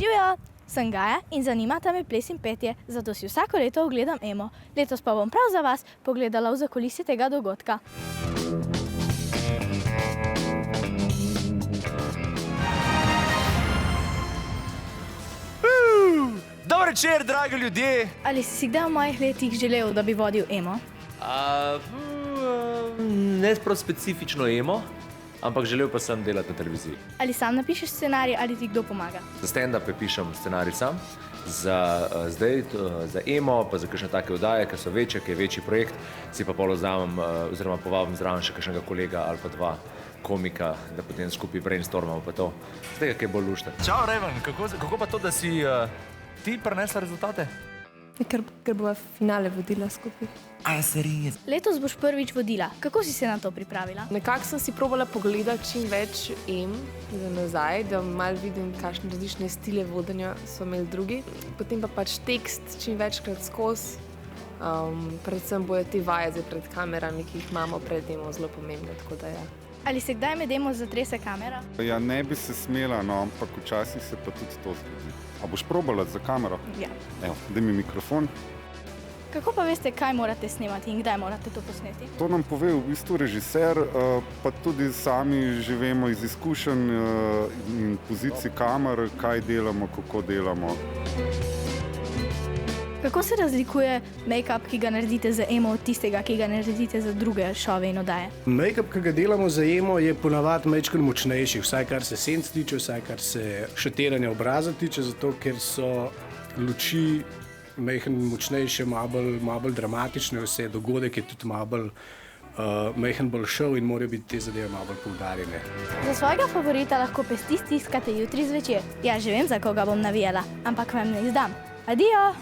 Živijo, sem Gaja in zanimata me ples in petje, zato si vsako leto ogledam Emo. Letos pa bom prav za vas pogledala v zakulisje tega dogodka. Dober večer, dragi ljudje! Ali si kdaj v mojih letih želel, da bi vodil Emo? Ne prav specifično Emo, ampak želel pa sem delati na televiziji. Ali sam napišeš scenarij ali ti kdo pomaga? Za stand-up pišem scenarij sam, za Emo, pa za kakšne take oddaje, ki so večje, ki je večji projekt, si pa pol vzamem oziroma povabim zraven še kakšnega kolega ali pa dva komika, da potem skupaj brainstormamo pa to. Z tega, ki je bolj lušten. Čau, Raven, kako pa to, da si ti prinesla rezultate? Ker bova finale vodila skupaj. A, se res? Letos boš prvič vodila. Kako si se na to pripravila? Nekako sem si probala pogledati čim več za nazaj, da malo vidim, kakšne različne stile vodenja so imeli drugi. Potem pa pač tekst čim večkrat skozi. Predvsem bojo te vaje pred kamerami, ki jih imamo pred Emo, zelo pomembne, tako da ja. Ali se kdaj med Emo zatrese kamera? Ja, ne bi se smela, no, ampak včasih se pa tudi to zgodi. A boš probala za kamero? Ja. Evo, daj mi mikrofon. Kako pa veste, kaj morate snemati in kdaj morate to posneti? To nam pove v bistvu režiser, pa tudi sami že vemo iz izkušenj in pozicij kamer, kaj delamo, kako delamo. Kako se razlikuje make-up, ki ga naredite za Emo, od tistega, ki ga naredite za druge šove in oddaje? Make-up, ki ga delamo za Emo, je ponavadi majčkeno močnejši, vsaj kar se senc tiče, vsaj kar se šatiranja obraza tiče, zato ker so luči majhen močnejše, malo bolj dramatične, vse dogodek je tudi malo bolj majhen bolj šov in morajo biti te zadeve malo bolj poudarjene. Za svojega favorita lahko pesti stiskate jutri zvečer. Ja, že vem, za koga bom navijala, ampak vam ne izdam. Adijo!